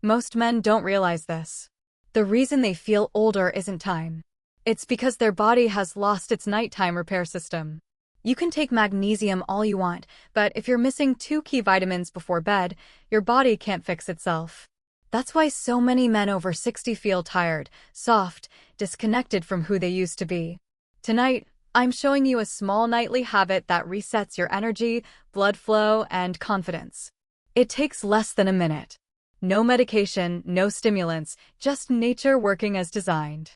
Most men don't realize this. The reason they feel older isn't time. It's because their body has lost its nighttime repair system. You can take magnesium all you want, but if you're missing 2 key vitamins before bed, your body can't fix itself. That's why so many men over 60 feel tired, soft, disconnected from who they used to be. Tonight, I'm showing you a small nightly habit that resets your energy, blood flow, and confidence. It takes less than a minute. No medication, no stimulants, just nature working as designed.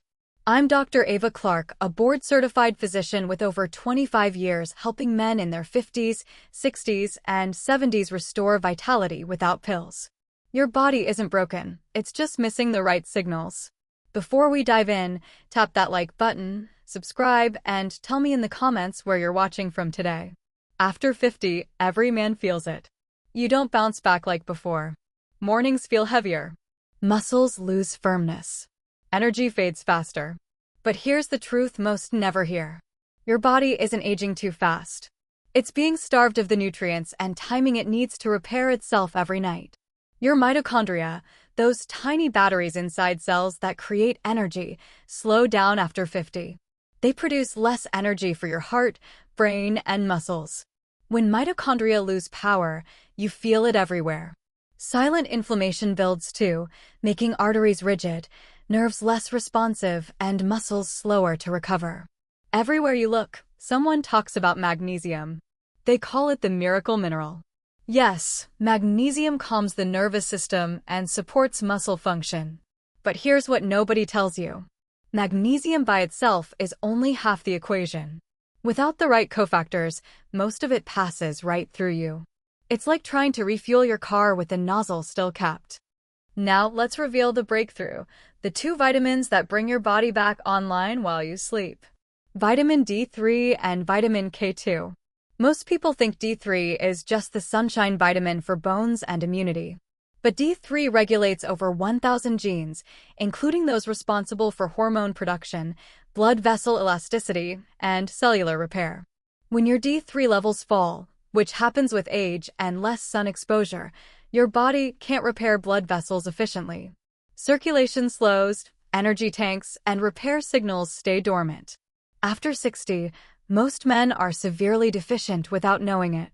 I'm Dr. Ava Clark, a board-certified physician with over 25 years helping men in their 50s, 60s, and 70s restore vitality without pills. Your body isn't broken, it's just missing the right signals. Before we dive in, tap that like button, subscribe, and tell me in the comments where you're watching from today. After 50, every man feels it. You don't bounce back like before. Mornings feel heavier. Muscles lose firmness. Energy fades faster. But here's the truth most never hear. Your body isn't aging too fast. It's being starved of the nutrients and timing it needs to repair itself every night. Your mitochondria, those tiny batteries inside cells that create energy, slow down after 50. They produce less energy for your heart, brain, and muscles. When mitochondria lose power, you feel it everywhere. Silent inflammation builds too, making arteries rigid, nerves less responsive, and muscles slower to recover. Everywhere you look, someone talks about magnesium. They call it the miracle mineral. Yes, magnesium calms the nervous system and supports muscle function. But here's what nobody tells you. Magnesium by itself is only half the equation. Without the right cofactors, most of it passes right through you. It's like trying to refuel your car with the nozzle still capped. Now let's reveal the breakthrough, the 2 vitamins that bring your body back online while you sleep. Vitamin D3 and vitamin K2. Most people think D3 is just the sunshine vitamin for bones and immunity. But D3 regulates over 1,000 genes, including those responsible for hormone production, blood vessel elasticity, and cellular repair. When your D3 levels fall, which happens with age and less sun exposure, your body can't repair blood vessels efficiently. Circulation slows, energy tanks, and repair signals stay dormant. After 60, most men are severely deficient without knowing it.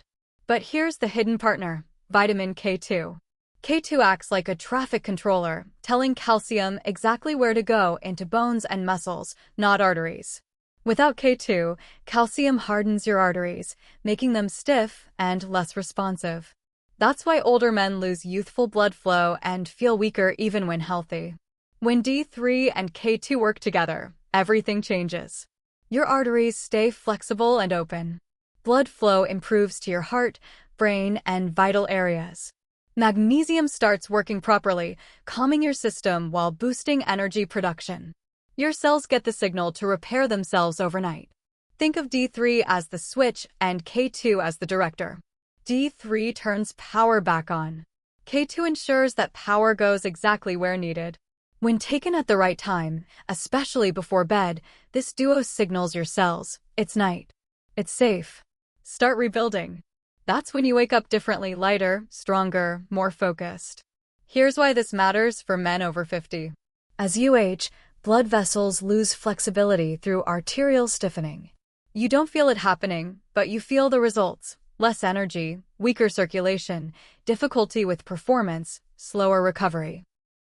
But here's the hidden partner, vitamin K2. K2 acts like a traffic controller, telling calcium exactly where to go into bones and muscles, not arteries. Without K2, calcium hardens your arteries, making them stiff and less responsive. That's why older men lose youthful blood flow and feel weaker even when healthy. When D3 and K2 work together, everything changes. Your arteries stay flexible and open. Blood flow improves to your heart, brain, and vital areas. Magnesium starts working properly, calming your system while boosting energy production. Your cells get the signal to repair themselves overnight. Think of D3 as the switch and K2 as the director. D3 turns power back on. K2 ensures that power goes exactly where needed. When taken at the right time, especially before bed, this duo signals your cells, it's night. It's safe. Start rebuilding. That's when you wake up differently, lighter, stronger, more focused. Here's why this matters for men over 50. As you age, blood vessels lose flexibility through arterial stiffening. You don't feel it happening, but you feel the results. Less energy, weaker circulation, difficulty with performance, slower recovery.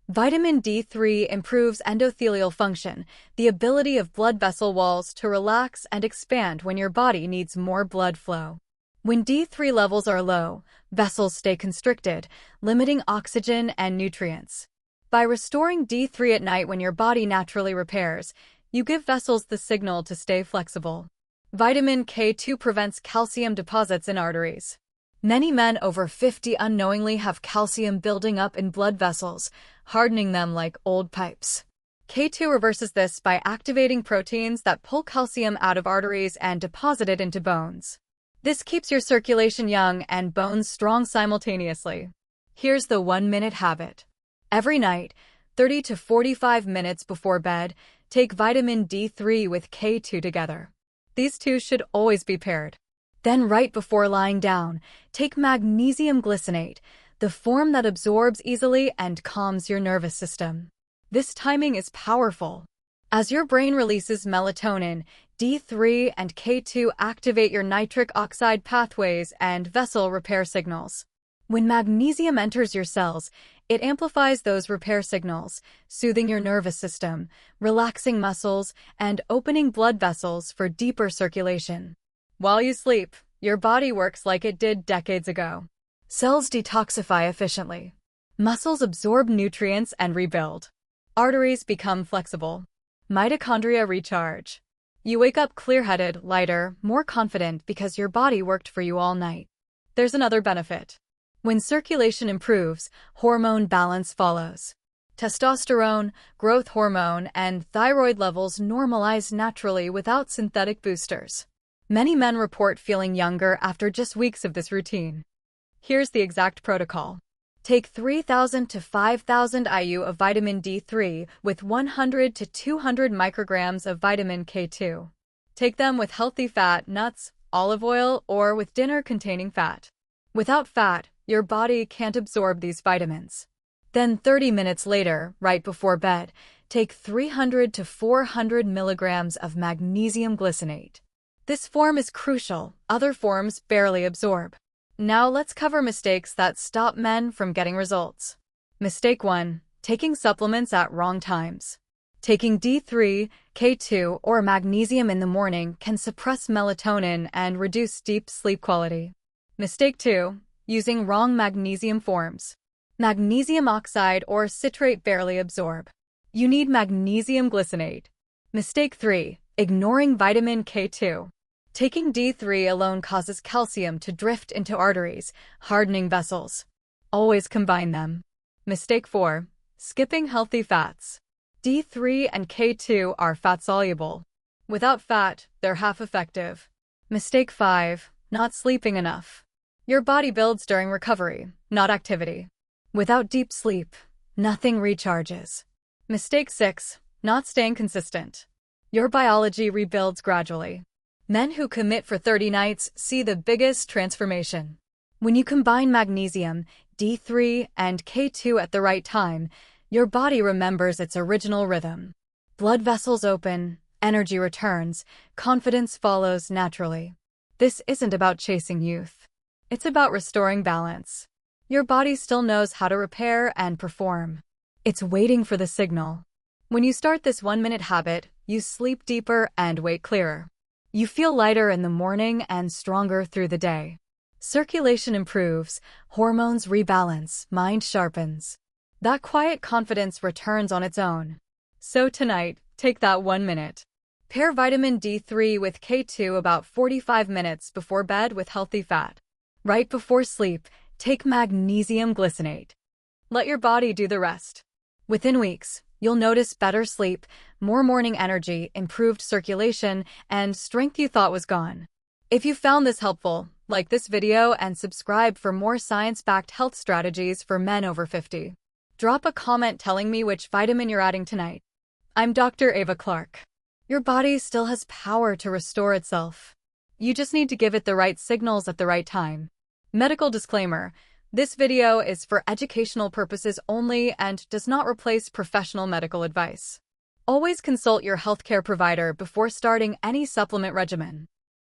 Vitamin D3 improves endothelial function, the ability of blood vessel walls to relax and expand when your body needs more blood flow. When D3 levels are low, vessels stay constricted, limiting oxygen and nutrients. By restoring D3 at night when your body naturally repairs, you give vessels the signal to stay flexible. Vitamin K2 prevents calcium deposits in arteries. Many men over 50 unknowingly have calcium building up in blood vessels, hardening them like old pipes. K2 reverses this by activating proteins that pull calcium out of arteries and deposit it into bones. This keeps your circulation young and bones strong simultaneously. Here's the 1-minute habit. Every night, 30 to 45 minutes before bed, take vitamin D3 with K2 together. These two should always be paired. Then right before lying down, take magnesium glycinate, the form that absorbs easily and calms your nervous system. This timing is powerful. As your brain releases melatonin, D3 and K2 activate your nitric oxide pathways and vessel repair signals. When magnesium enters your cells, it amplifies those repair signals, soothing your nervous system, relaxing muscles, and opening blood vessels for deeper circulation. While you sleep, your body works like it did decades ago. Cells detoxify efficiently. Muscles absorb nutrients and rebuild. Arteries become flexible. Mitochondria recharge. You wake up clear-headed, lighter, more confident because your body worked for you all night. There's another benefit. When circulation improves, hormone balance follows. Testosterone, growth hormone, and thyroid levels normalize naturally without synthetic boosters. Many men report feeling younger after just weeks of this routine. Here's the exact protocol. Take 3,000 to 5,000 IU of vitamin D3 with 100 to 200 micrograms of vitamin K2. Take them with healthy fat, nuts, olive oil, or with dinner containing fat. Without fat, your body can't absorb these vitamins. Then 30 minutes later, right before bed, take 300 to 400 milligrams of magnesium glycinate. This form is crucial, other forms barely absorb. Now let's cover mistakes that stop men from getting results. Mistake 1. Taking supplements at wrong times. Taking D3, K2, or magnesium in the morning can suppress melatonin and reduce deep sleep quality. Mistake 2. Using wrong magnesium forms. Magnesium oxide or citrate barely absorb. You need magnesium glycinate. Mistake 3. Ignoring vitamin K2. Taking D3 alone causes calcium to drift into arteries, hardening vessels. Always combine them. Mistake 4. Skipping healthy fats. D3 and K2 are fat-soluble. Without fat, they're half effective. Mistake 5. Not sleeping enough. Your body builds during recovery, not activity. Without deep sleep, nothing recharges. Mistake 6. Not staying consistent. Your biology rebuilds gradually. Men who commit for 30 nights see the biggest transformation. When you combine magnesium, D3, and K2 at the right time, your body remembers its original rhythm. Blood vessels open, energy returns, confidence follows naturally. This isn't about chasing youth. It's about restoring balance. Your body still knows how to repair and perform. It's waiting for the signal. When you start this 1-minute habit, you sleep deeper and wake clearer. You feel lighter in the morning and stronger through the day. Circulation improves, hormones rebalance, mind sharpens. That quiet confidence returns on its own. So tonight, take that 1 minute. Pair vitamin D3 with K2 about 45 minutes before bed with healthy fat. Right before sleep, take magnesium glycinate. Let your body do the rest. Within weeks, you'll notice better sleep, more morning energy, improved circulation, and strength you thought was gone. If you found this helpful, like this video and subscribe for more science-backed health strategies for men over 50. Drop a comment telling me which vitamin you're adding tonight. I'm Dr. Ava Clark. Your body still has power to restore itself. You just need to give it the right signals at the right time. Medical disclaimer: this video is for educational purposes only and does not replace professional medical advice. Always consult your healthcare provider before starting any supplement regimen.